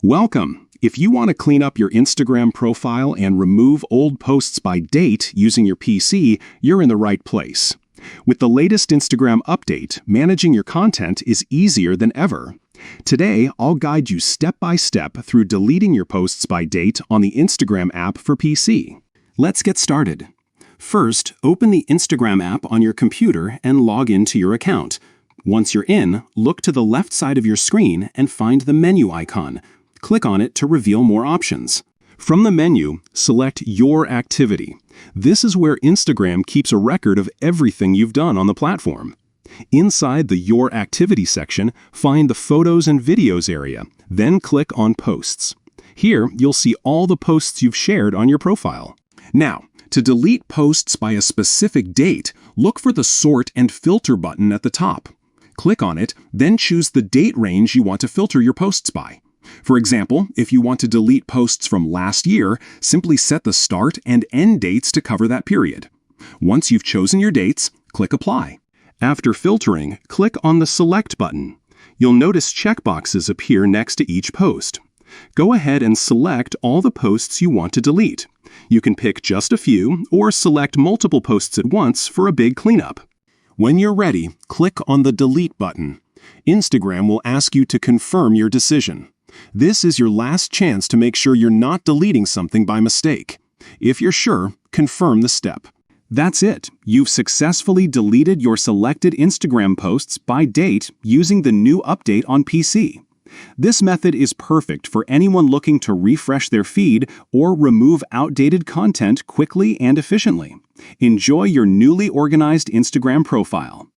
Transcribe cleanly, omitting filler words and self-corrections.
Welcome! If you want to clean up your Instagram profile and remove old posts by date using your PC, you're in the right place. With the latest Instagram update, managing your content is easier than ever. Today, I'll guide you step by step through deleting your posts by date on the Instagram app for PC. Let's get started. First, open the Instagram app on your computer and log into your account. Once you're in, look to the left side of your screen and find the menu icon. Click on it to reveal more options. From the menu, select Your Activity. This is where Instagram keeps a record of everything you've done on the platform. Inside the Your Activity section, find the Photos and Videos area, then click on Posts. Here, you'll see all the posts you've shared on your profile. Now, to delete posts by a specific date, look for the Sort and Filter button at the top. Click on it, then choose the date range you want to filter your posts by. For example, if you want to delete posts from last year, simply set the start and end dates to cover that period. Once you've chosen your dates, click Apply. After filtering, click on the Select button. You'll notice checkboxes appear next to each post. Go ahead and select all the posts you want to delete. You can pick just a few or select multiple posts at once for a big cleanup. When you're ready, click on the Delete button. Instagram will ask you to confirm your decision. This is your last chance to make sure you're not deleting something by mistake. If you're sure, confirm the step. That's it. You've successfully deleted your selected Instagram posts by date using the new update on PC. This method is perfect for anyone looking to refresh their feed or remove outdated content quickly and efficiently. Enjoy your newly organized Instagram profile.